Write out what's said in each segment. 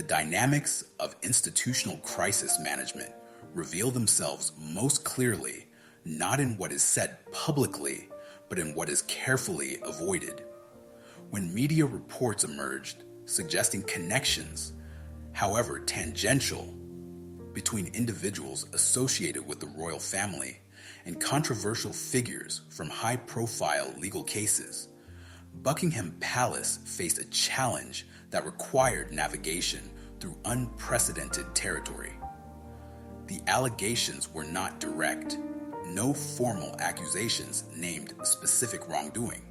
The dynamics of institutional crisis management reveal themselves most clearly not in what is said publicly, but in what is carefully avoided. When media reports emerged suggesting connections, however tangential, between individuals associated with the royal family and controversial figures from high-profile legal cases, Buckingham Palace faced a challenge that required navigation through unprecedented territory. The allegations were not direct. No formal accusations named specific wrongdoing,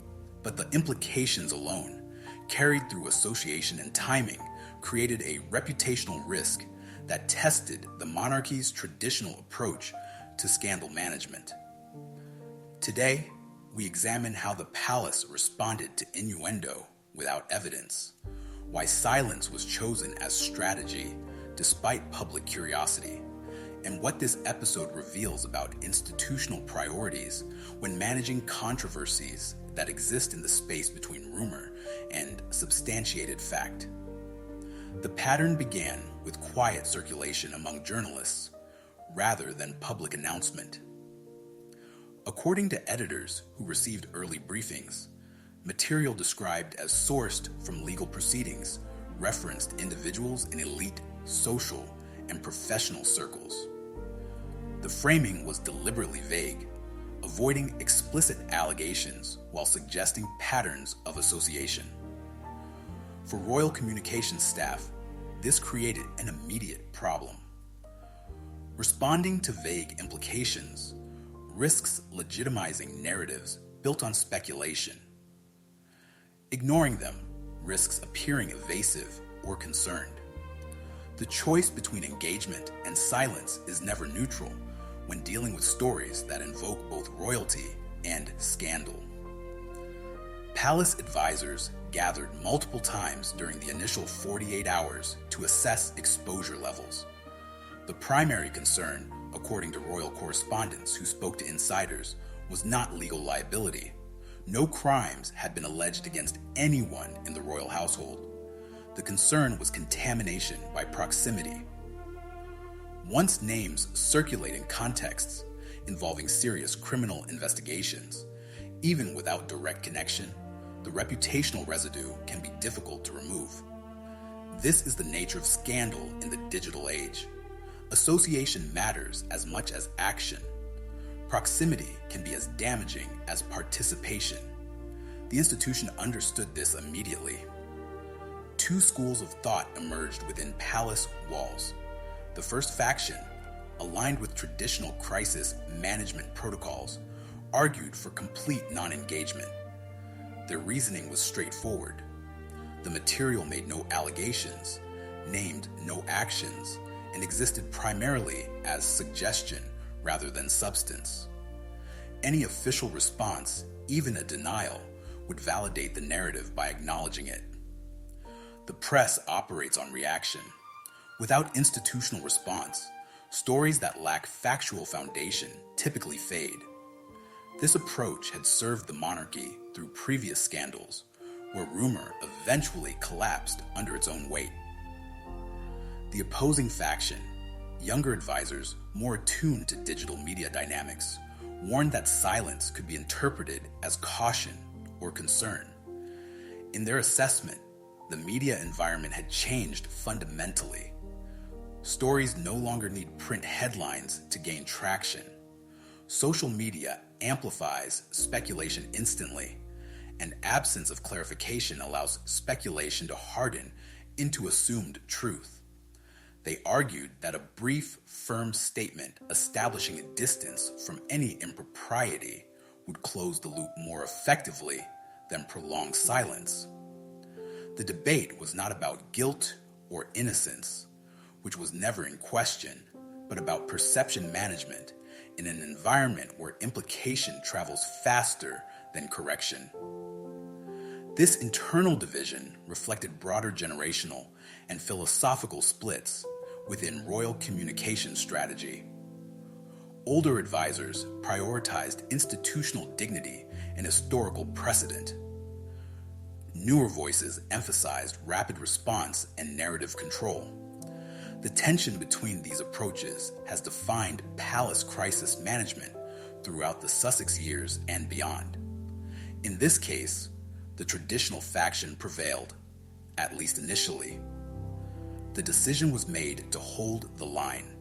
but the implications alone, carried through association and timing, created a reputational risk that tested the monarchy's traditional approach to scandal management. Today, we examine how the palace responded to innuendo without evidence, why silence was chosen as strategy despite public curiosity, and what this episode reveals about institutional priorities when managing controversies that exist in the space between rumor and substantiated fact. The pattern began with quiet circulation among journalists rather than public announcement. According to editors who received early briefings, material described as sourced from legal proceedings referenced individuals in elite, social, and professional circles. The framing was deliberately vague, avoiding explicit allegations while suggesting patterns of association. For royal communications staff, this created an immediate problem. Responding to vague implications risks legitimizing narratives built on speculation. Ignoring them risks appearing evasive or concerned. The choice between engagement and silence is never neutral when dealing with stories that invoke both royalty and scandal. Palace advisors gathered multiple times during the initial 48 hours to assess exposure levels. The primary concern, according to royal correspondents who spoke to insiders, was not legal liability. No crimes had been alleged against anyone in the royal household. The concern was contamination by proximity. Once names circulate in contexts involving serious criminal investigations, even without direct connection, the reputational residue can be difficult to remove. This is the nature of scandal in the digital age. Association matters as much as action. Proximity can be as damaging as participation. The institution understood this immediately. Two schools of thought emerged within palace walls. The first faction, aligned with traditional crisis management protocols, argued for complete non-engagement. Their reasoning was straightforward. The material made no allegations, named no actions, and existed primarily as suggestion rather than substance. Any official response, even a denial, would validate the narrative by acknowledging it. The press operates on reaction. Without institutional response, stories that lack factual foundation typically fade. This approach had served the monarchy through previous scandals, where rumor eventually collapsed under its own weight. The opposing faction, younger advisors more attuned to digital media dynamics, warned that silence could be interpreted as caution or concern. In their assessment, the media environment had changed fundamentally. Stories no longer need print headlines to gain traction. Social media amplifies speculation instantly, and absence of clarification allows speculation to harden into assumed truth. They argued that a brief, firm statement establishing a distance from any impropriety would close the loop more effectively than prolonged silence. The debate was not about guilt or innocence, which was never in question, but about perception management in an environment where implication travels faster than correction. This internal division reflected broader generational and philosophical splits within royal communication strategy. Older advisors prioritized institutional dignity and historical precedent. Newer voices emphasized rapid response and narrative control. The tension between these approaches has defined palace crisis management throughout the Sussex years and beyond. In this case, the traditional faction prevailed, at least initially. The decision was made to hold the line.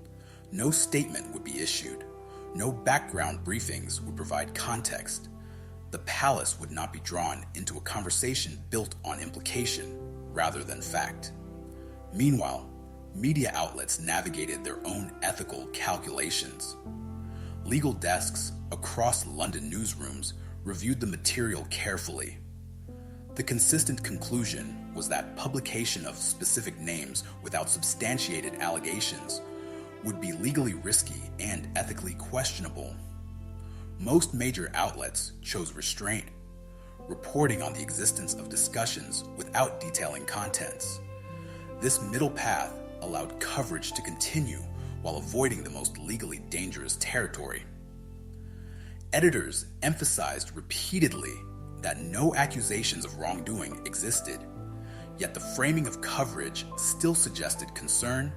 No statement would be issued. No background briefings would provide context. The palace would not be drawn into a conversation built on implication rather than fact. Meanwhile, media outlets navigated their own ethical calculations. Legal desks across London newsrooms reviewed the material carefully. The consistent conclusion was that publication of specific names without substantiated allegations would be legally risky and ethically questionable. Most major outlets chose restraint, reporting on the existence of discussions without detailing contents. This middle path allowed coverage to continue while avoiding the most legally dangerous territory. Editors emphasized repeatedly that no accusations of wrongdoing existed, yet the framing of coverage still suggested concern,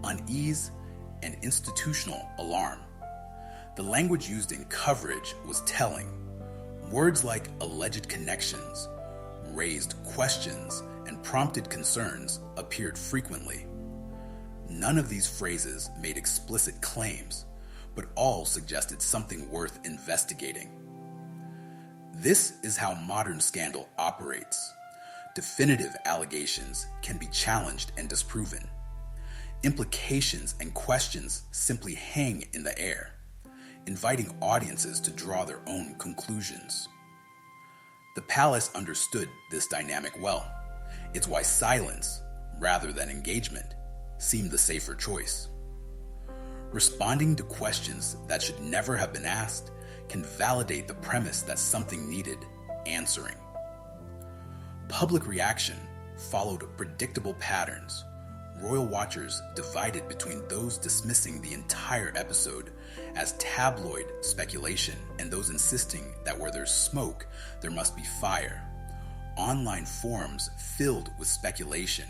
unease, and institutional alarm. The language used in coverage was telling. Words like alleged connections, raised questions, and prompted concerns appeared frequently. None of these phrases made explicit claims, but all suggested something worth investigating. This is how modern scandal operates. Definitive allegations can be challenged and disproven. Implications and questions simply hang in the air, inviting audiences to draw their own conclusions. The palace understood this dynamic well. It's why silence, rather than engagement, seemed the safer choice. Responding to questions that should never have been asked can validate the premise that something needed answering. Public reaction followed predictable patterns. Royal watchers divided between those dismissing the entire episode as tabloid speculation and those insisting that where there's smoke, there must be fire. Online forums filled with speculation,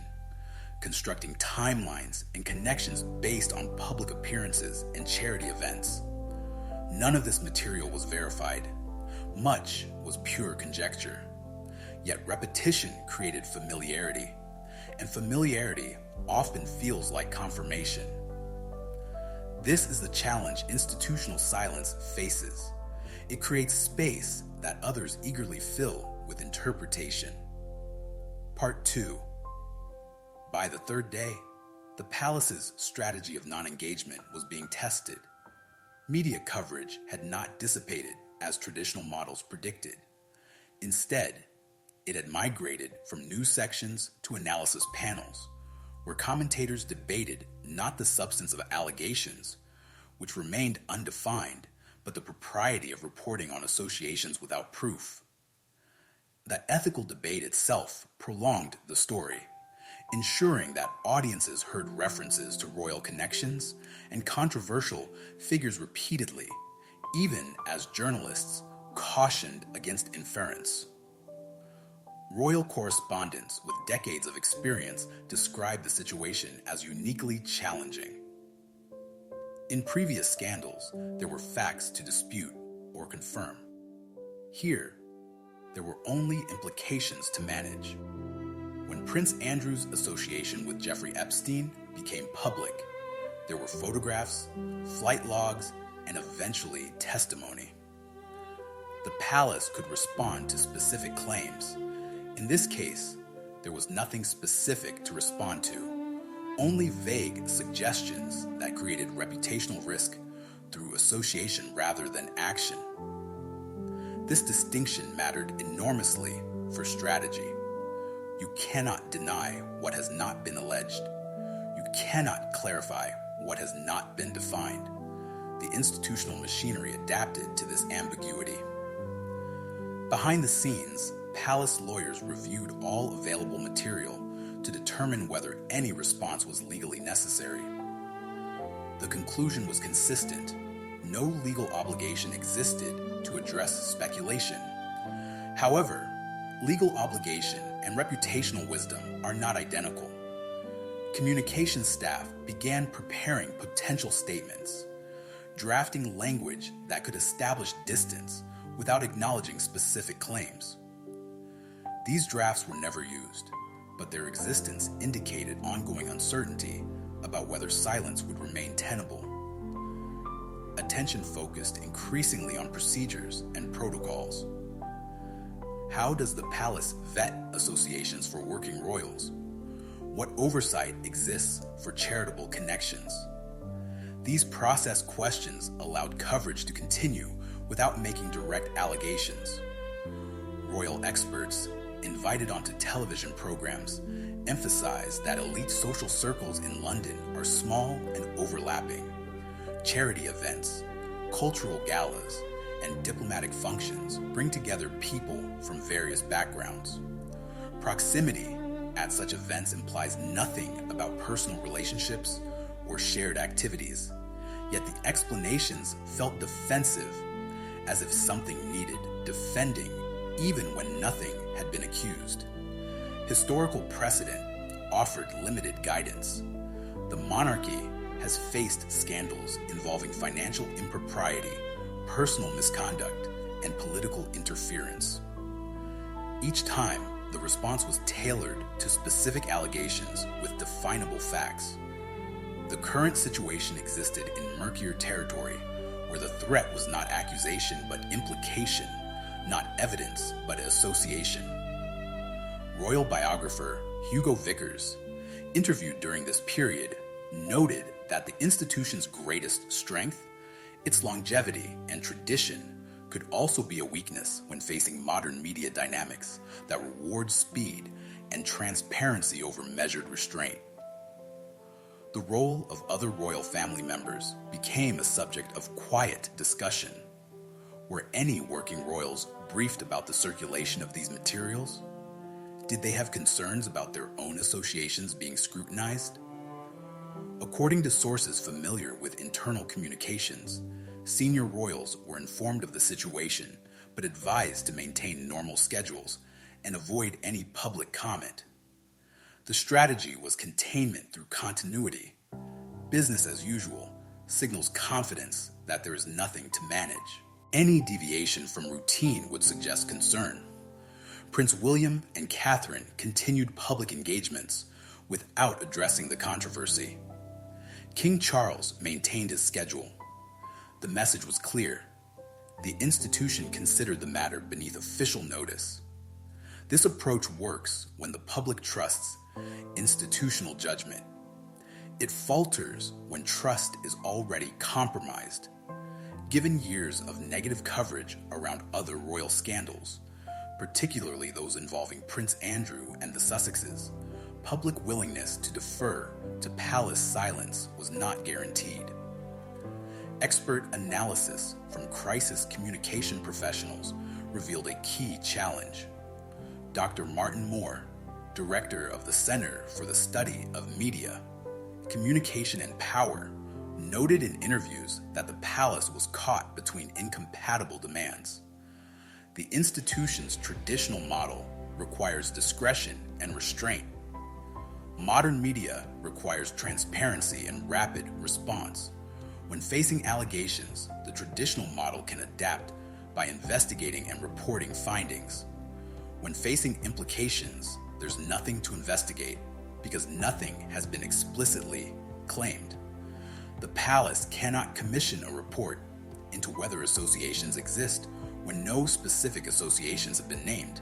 constructing timelines and connections based on public appearances and charity events. None of this material was verified. Much was pure conjecture. Yet repetition created familiarity, and familiarity often feels like confirmation. This is the challenge institutional silence faces. It creates space that others eagerly fill with interpretation. Part 2. By the third day, the palace's strategy of non-engagement was being tested. Media coverage had not dissipated as traditional models predicted. Instead, it had migrated from news sections to analysis panels, where commentators debated not the substance of allegations, which remained undefined, but the propriety of reporting on associations without proof. The ethical debate itself prolonged the story, ensuring that audiences heard references to royal connections and controversial figures repeatedly, even as journalists cautioned against inference. Royal correspondents with decades of experience described the situation as uniquely challenging. In previous scandals, there were facts to dispute or confirm. Here, there were only implications to manage. When Prince Andrew's association with Jeffrey Epstein became public, there were photographs, flight logs, and eventually testimony. The palace could respond to specific claims. In this case, there was nothing specific to respond to, only vague suggestions that created reputational risk through association rather than action. This distinction mattered enormously for strategy. You cannot deny what has not been alleged. You cannot clarify what has not been defined. The institutional machinery adapted to this ambiguity. Behind the scenes, palace lawyers reviewed all available material to determine whether any response was legally necessary. The conclusion was consistent. No legal obligation existed to address speculation. However, Legal obligation and reputational wisdom are not identical. Communications staff began preparing potential statements, drafting language that could establish distance without acknowledging specific claims. These drafts were never used, but their existence indicated ongoing uncertainty about whether silence would remain tenable. Attention focused increasingly on procedures and protocols. How does the palace vet associations for working royals? What oversight exists for charitable connections? These process questions allowed coverage to continue without making direct allegations. Royal experts invited onto television programs emphasized that elite social circles in London are small and overlapping. Charity events, cultural galas, and diplomatic functions bring together people from various backgrounds. Proximity at such events implies nothing about personal relationships or shared activities, yet the explanations felt defensive, as if something needed defending even when nothing had been accused. Historical precedent offered limited guidance. The monarchy has faced scandals involving financial impropriety, personal misconduct, and political interference. Each time, the response was tailored to specific allegations with definable facts. The current situation existed in murkier territory, where the threat was not accusation but implication, not evidence but association. Royal biographer Hugo Vickers, interviewed during this period, noted that the institution's greatest strength, its longevity and tradition, could also be a weakness when facing modern media dynamics that reward speed and transparency over measured restraint. The role of other royal family members became a subject of quiet discussion. Were any working royals briefed about the circulation of these materials? Did they have concerns about their own associations being scrutinized? According to sources familiar with internal communications, senior royals were informed of the situation but advised to maintain normal schedules and avoid any public comment. The strategy was containment through continuity. Business as usual signals confidence that there is nothing to manage. Any deviation from routine would suggest concern. Prince William and Catherine continued public engagements without addressing the controversy. King Charles maintained his schedule. The message was clear. The institution considered the matter beneath official notice. This approach works when the public trusts institutional judgment. It falters when trust is already compromised. Given years of negative coverage around other royal scandals, particularly those involving Prince Andrew and the Sussexes, public willingness to defer to palace silence was not guaranteed. Expert analysis from crisis communication professionals revealed a key challenge. Dr. Martin Moore, director of the Center for the Study of Media, Communication and Power, noted in interviews that the palace was caught between incompatible demands. The institution's traditional model requires discretion and restraint. Modern media requires transparency and rapid response. When facing allegations, the traditional model can adapt by investigating and reporting findings. When facing implications, there's nothing to investigate because nothing has been explicitly claimed. The palace cannot commission a report into whether associations exist when no specific associations have been named.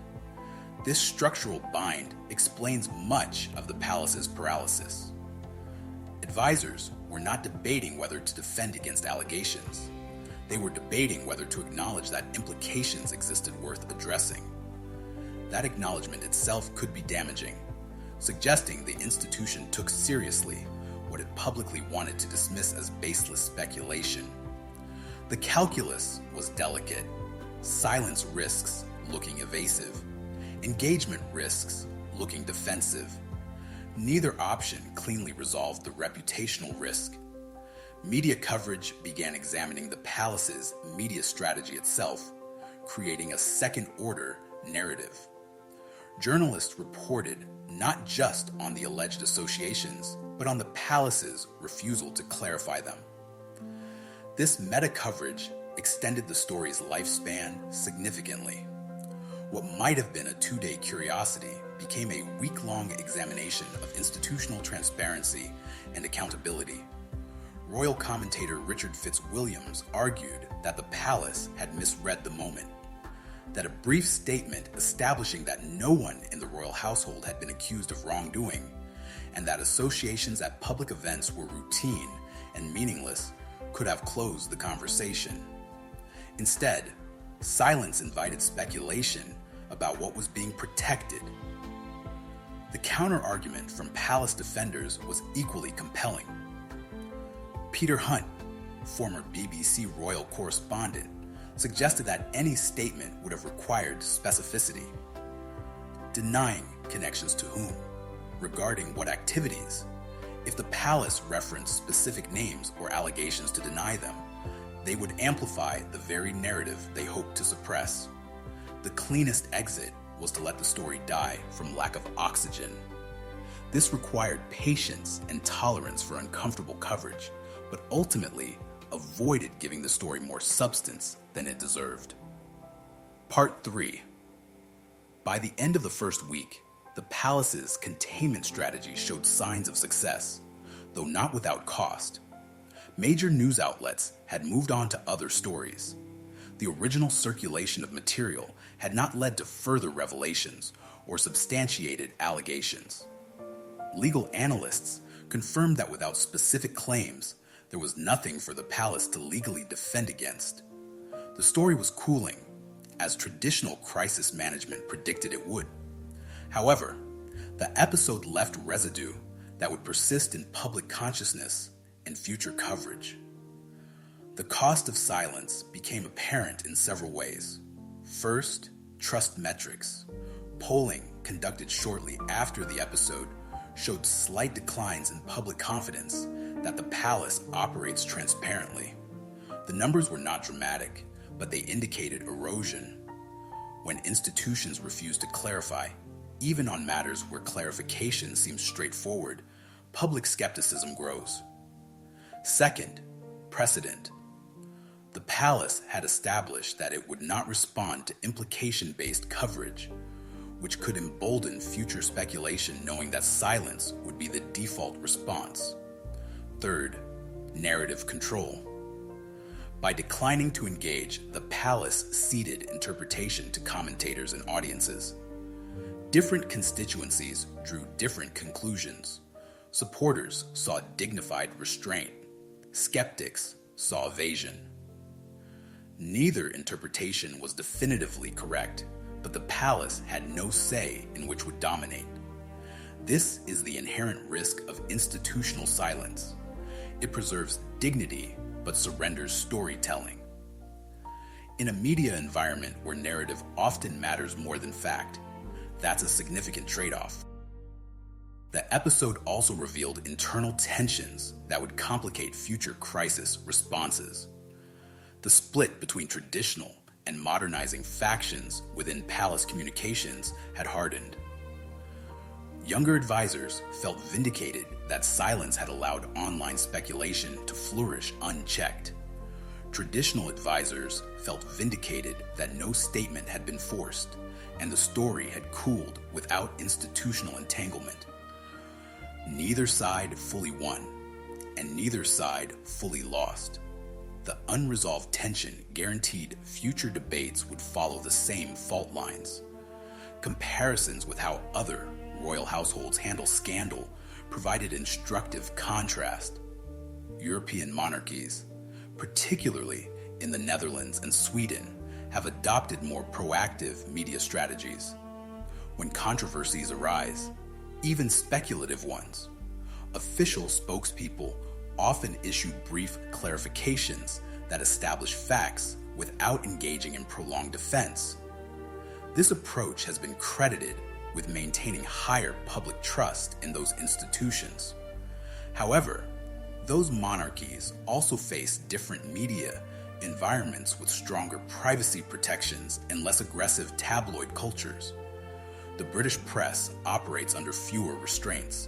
This structural bind explains much of the palace's paralysis. Advisors were not debating whether to defend against allegations. They were debating whether to acknowledge that implications existed worth addressing. That acknowledgement itself could be damaging, suggesting the institution took seriously what it publicly wanted to dismiss as baseless speculation. The calculus was delicate. Silence risks looking evasive. Engagement risks looking defensive. Neither option cleanly resolved the reputational risk. Media coverage began examining the palace's media strategy itself, creating a second-order narrative. Journalists reported not just on the alleged associations, but on the palace's refusal to clarify them. This meta-coverage extended the story's lifespan significantly. What might have been a 2-day curiosity became a week-long examination of institutional transparency and accountability. Royal commentator Richard Fitzwilliams argued that the palace had misread the moment, that a brief statement establishing that no one in the royal household had been accused of wrongdoing, and that associations at public events were routine and meaningless, could have closed the conversation. Instead, silence invited speculation about what was being protected. The counter-argument from palace defenders was equally compelling. Peter Hunt, former BBC royal correspondent, suggested that any statement would have required specificity. Denying connections to whom, regarding what activities. If the palace referenced specific names or allegations to deny them, they would amplify the very narrative they hoped to suppress. The cleanest exit was to let the story die from lack of oxygen. This required patience and tolerance for uncomfortable coverage, but ultimately avoided giving the story more substance than it deserved. Part 3. By the end of the first week, the palace's containment strategy showed signs of success, though not without cost. Major news outlets had moved on to other stories. The original circulation of material had not led to further revelations or substantiated allegations. Legal analysts confirmed that without specific claims, there was nothing for the palace to legally defend against. The story was cooling, as traditional crisis management predicted it would. However, the episode left residue that would persist in public consciousness and future coverage. The cost of silence became apparent in several ways. First, trust metrics. Polling conducted shortly after the episode showed slight declines in public confidence that the palace operates transparently. The numbers were not dramatic, but they indicated erosion. When institutions refuse to clarify, even on matters where clarification seems straightforward, public skepticism grows. Second, precedent. The palace had established that it would not respond to implication-based coverage, which could embolden future speculation knowing that silence would be the default response. Third, narrative control. By declining to engage, the palace ceded interpretation to commentators and audiences. Different constituencies drew different conclusions. Supporters saw dignified restraint. Skeptics saw evasion. Neither interpretation was definitively correct, but the palace had no say in which would dominate. This is the inherent risk of institutional silence. It preserves dignity, but surrenders storytelling. In a media environment where narrative often matters more than fact, that's a significant trade-off. The episode also revealed internal tensions that would complicate future crisis responses. The split between traditional and modernizing factions within palace communications had hardened. Younger advisors felt vindicated that silence had allowed online speculation to flourish unchecked. Traditional advisors felt vindicated that no statement had been forced, and the story had cooled without institutional entanglement. Neither side fully won, and neither side fully lost. The unresolved tension guaranteed future debates would follow the same fault lines. Comparisons with how other royal households handle scandal provided instructive contrast. European monarchies, particularly in the Netherlands and Sweden, have adopted more proactive media strategies. When controversies arise, even speculative ones, official spokespeople often issue brief clarifications that establish facts without engaging in prolonged defense. This approach has been credited with maintaining higher public trust in those institutions. However, those monarchies also face different media environments with stronger privacy protections and less aggressive tabloid cultures. the British press operates under fewer restraints,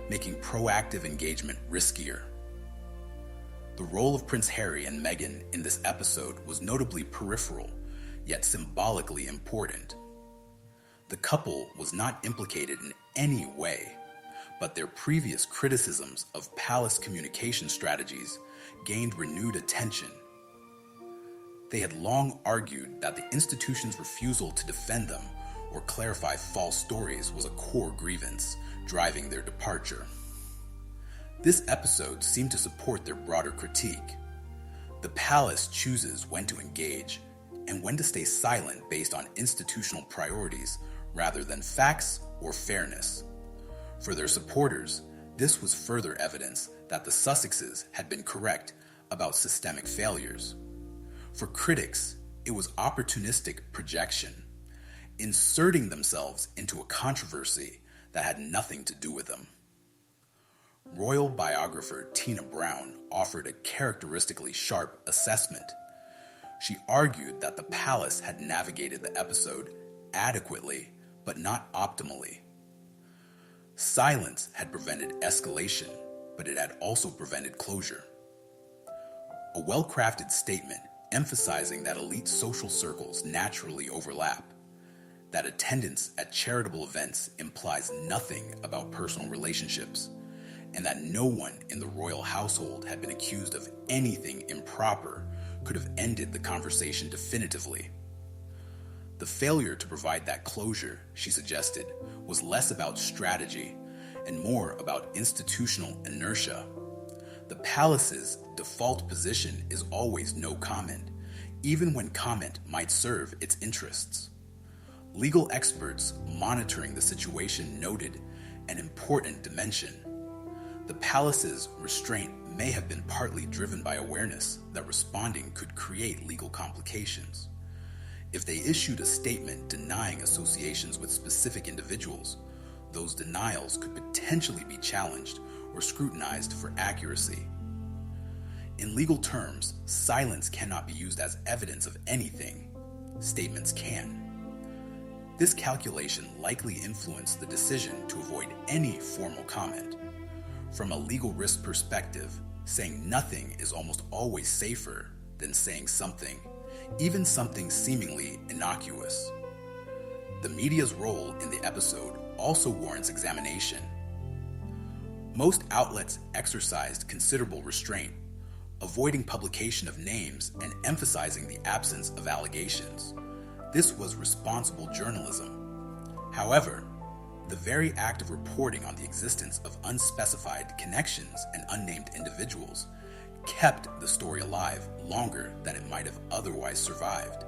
making proactive engagement riskier. The role of Prince Harry and Meghan in this episode was notably peripheral, yet symbolically important. The couple was not implicated in any way, but their previous criticisms of palace communication strategies gained renewed attention. They had long argued that the institution's refusal to defend them or clarify false stories was a core grievance, driving their departure. This episode seemed to support their broader critique. The palace chooses when to engage and when to stay silent based on institutional priorities rather than facts or fairness. For their supporters, this was further evidence that the Sussexes had been correct about systemic failures. For critics, it was opportunistic projection, inserting themselves into a controversy that had nothing to do with them. Royal biographer Tina Brown offered a characteristically sharp assessment. She argued that the palace had navigated the episode adequately, but not optimally. Silence had prevented escalation, but it had also prevented closure. A well-crafted statement emphasizing that elite social circles naturally overlap, that attendance at charitable events implies nothing about personal relationships, and that no one in the royal household had been accused of anything improper could have ended the conversation definitively. The failure to provide that closure, she suggested, was less about strategy and more about institutional inertia. The palace's default position is always no comment, even when comment might serve its interests. Legal experts monitoring the situation noted an important dimension. The palace's restraint may have been partly driven by awareness that responding could create legal complications. If they issued a statement denying associations with specific individuals, those denials could potentially be challenged or scrutinized for accuracy. In legal terms, silence cannot be used as evidence of anything. Statements can. This calculation likely influenced the decision to avoid any formal comment. From a legal risk perspective, saying nothing is almost always safer than saying something, even something seemingly innocuous. The media's role in the episode also warrants examination. Most outlets exercised considerable restraint, avoiding publication of names and emphasizing the absence of allegations. This was responsible journalism. However, the very act of reporting on the existence of unspecified connections and unnamed individuals kept the story alive longer than it might have otherwise survived.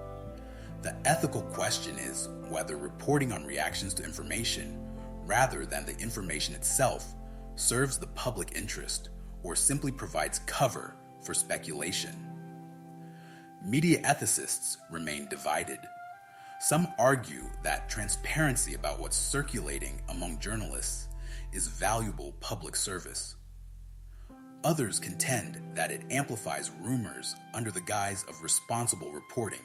The ethical question is whether reporting on reactions to information, rather than the information itself, serves the public interest or simply provides cover for speculation. Media ethicists remain divided. Some argue that transparency about what's circulating among journalists is valuable public service. Others contend that it amplifies rumors under the guise of responsible reporting.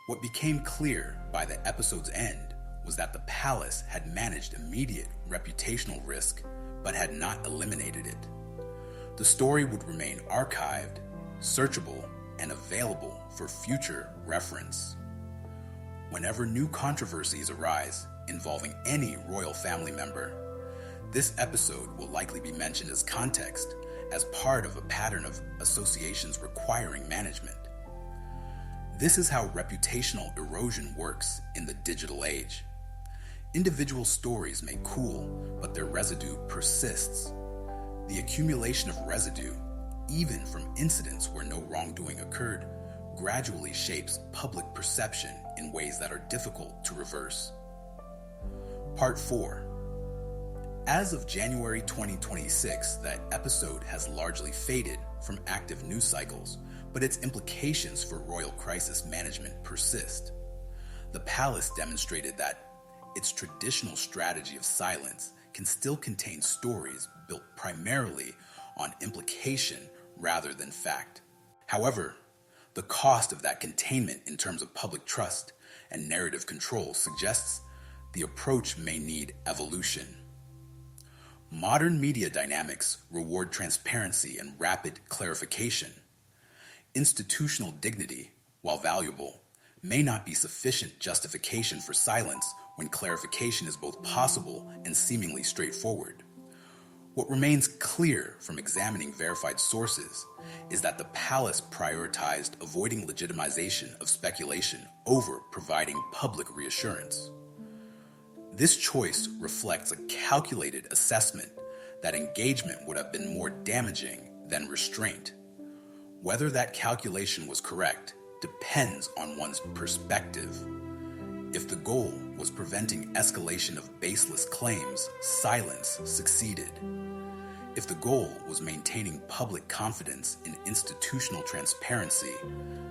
What became clear by the episode's end was that the palace had managed immediate reputational risk, but had not eliminated it. The story would remain archived, searchable, and available for future reference. Whenever new controversies arise involving any royal family member, this episode will likely be mentioned as context, as part of a pattern of associations requiring management. This is how reputational erosion works in the digital age. Individual stories may cool, but their residue persists. The accumulation of residue, even from incidents where no wrongdoing occurred, gradually shapes public perception in ways that are difficult to reverse. Part 4. As of January 2026, that episode has largely faded from active news cycles, but its implications for royal crisis management persist. The palace demonstrated that its traditional strategy of silence can still contain stories built primarily on implication rather than fact. However, the cost of that containment in terms of public trust and narrative control suggests the approach may need evolution. Modern media dynamics reward transparency and rapid clarification. Institutional dignity, while valuable, may not be sufficient justification for silence when clarification is both possible and seemingly straightforward. What remains clear from examining verified sources is that the palace prioritized avoiding legitimization of speculation over providing public reassurance. This choice reflects a calculated assessment that engagement would have been more damaging than restraint. Whether that calculation was correct depends on one's perspective. If the goal was preventing escalation of baseless claims, silence succeeded. If the goal was maintaining public confidence in institutional transparency,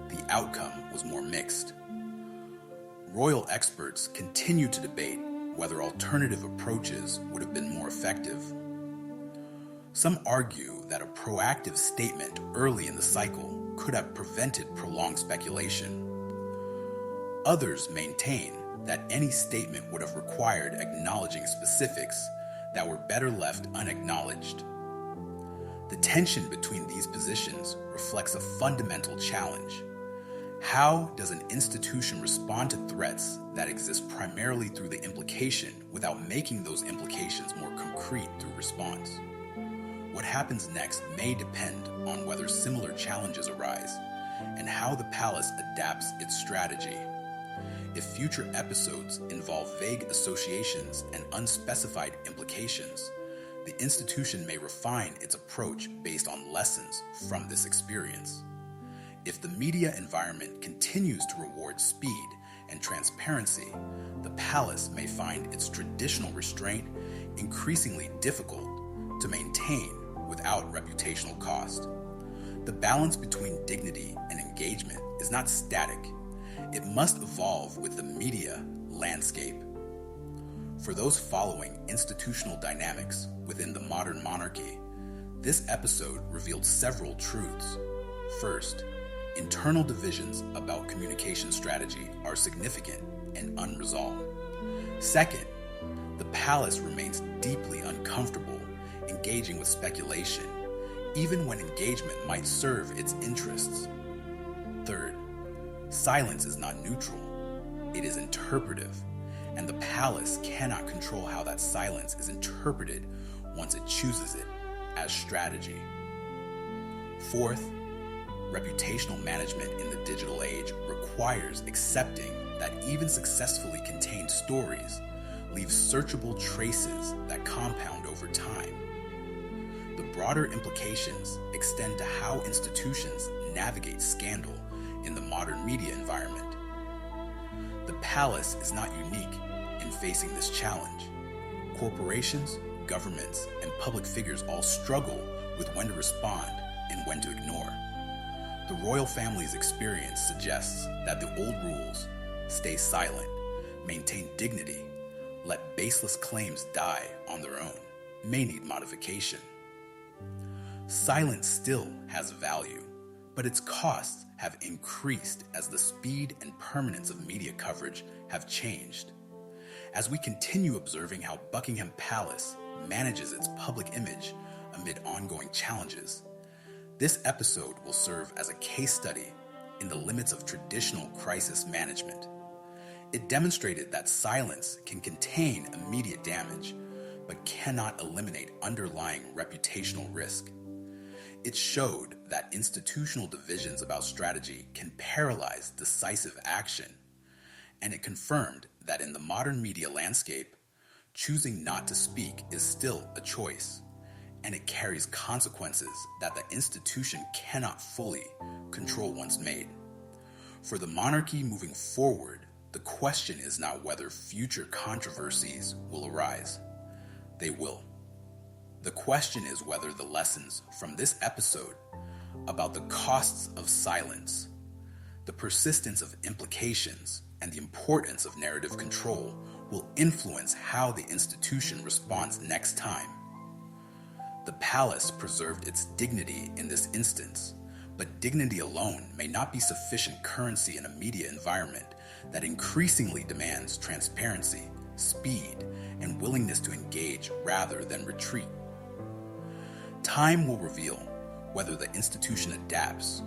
the outcome was more mixed. Royal experts continue to debate whether alternative approaches would have been more effective. Some argue that a proactive statement early in the cycle could have prevented prolonged speculation. Others maintain that any statement would have required acknowledging specifics that were better left unacknowledged. The tension between these positions reflects a fundamental challenge. How does an institution respond to threats that exist primarily through the implication without making those implications more concrete through response? What happens next may depend on whether similar challenges arise and how the palace adapts its strategy. If future episodes involve vague associations and unspecified implications, the institution may refine its approach based on lessons from this experience. If the media environment continues to reward speed and transparency, the palace may find its traditional restraint increasingly difficult to maintain without reputational cost. The balance between dignity and engagement is not static. It must evolve with the media landscape. For those following institutional dynamics within the modern monarchy, this episode revealed several truths. First, internal divisions about communication strategy are significant and unresolved. Second, the palace remains deeply uncomfortable engaging with speculation, even when engagement might serve its interests. Third, silence is not neutral, it is interpretive, and the palace cannot control how that silence is interpreted once it chooses it as strategy. Fourth, reputational management in the digital age requires accepting that even successfully contained stories leave searchable traces that compound over time. The broader implications extend to how institutions navigate scandal in the modern media environment. The palace is not unique in facing this challenge. Corporations, governments, and public figures all struggle with when to respond and when to ignore. The royal family's experience suggests that the old rules, stay silent, maintain dignity, let baseless claims die on their own, may need modification. Silence still has value, but its costs have increased as the speed and permanence of media coverage have changed. As we continue observing how Buckingham Palace manages its public image amid ongoing challenges, this episode will serve as a case study in the limits of traditional crisis management. It demonstrated that silence can contain immediate damage, but cannot eliminate underlying reputational risk. It showed that institutional divisions about strategy can paralyze decisive action, and it confirmed that in the modern media landscape, choosing not to speak is still a choice, and it carries consequences that the institution cannot fully control once made. For the monarchy moving forward, the question is not whether future controversies will arise. They will. The question is whether the lessons from this episode about the costs of silence, the persistence of implications, and the importance of narrative control will influence how the institution responds next time. The palace preserved its dignity in this instance, but dignity alone may not be sufficient currency in a media environment that increasingly demands transparency speed, and willingness to engage rather than retreat. Time will reveal whether the institution adapts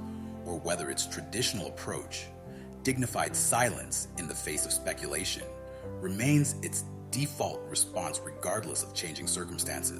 or whether its traditional approach, dignified silence in the face of speculation, remains its default response regardless of changing circumstances.